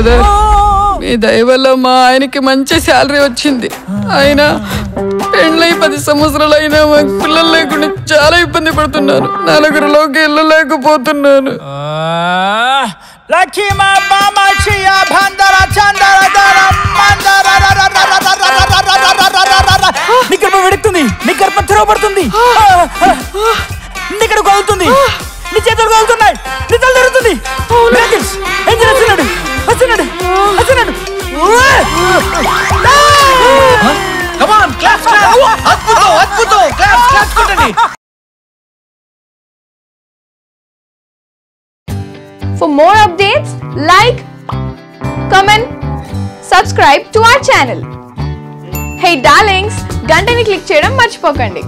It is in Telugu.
బ్రదర్. మీ దయ వల్ల మా ఆయనకి మంచి శాలరీ వచ్చింది. అయినా పెళ్ళై 10 సంవత్సరాలు అయినా మాకు పిల్లలు లేకుండా చాలా ఇబ్బంది పడుతున్నాను. నలుగురిలోకి వెళ్ళలేకపోతున్నాను. నీ గర్భం వెడుతుంది, నీ గర్భం తెరవబడుతుంది, నీ ఇక్కడ కలుగుతుంది, నీ చేతులు కలుగుతున్నాయి, నీ తల జరుగుతుంది. వస్తున్నాడు వస్తున్నాడు వస్తున్నాడు. For more updates, like, comment, subscribe to our channel. Hey darlings, గంటని click చేయడం మర్చిపోకండి.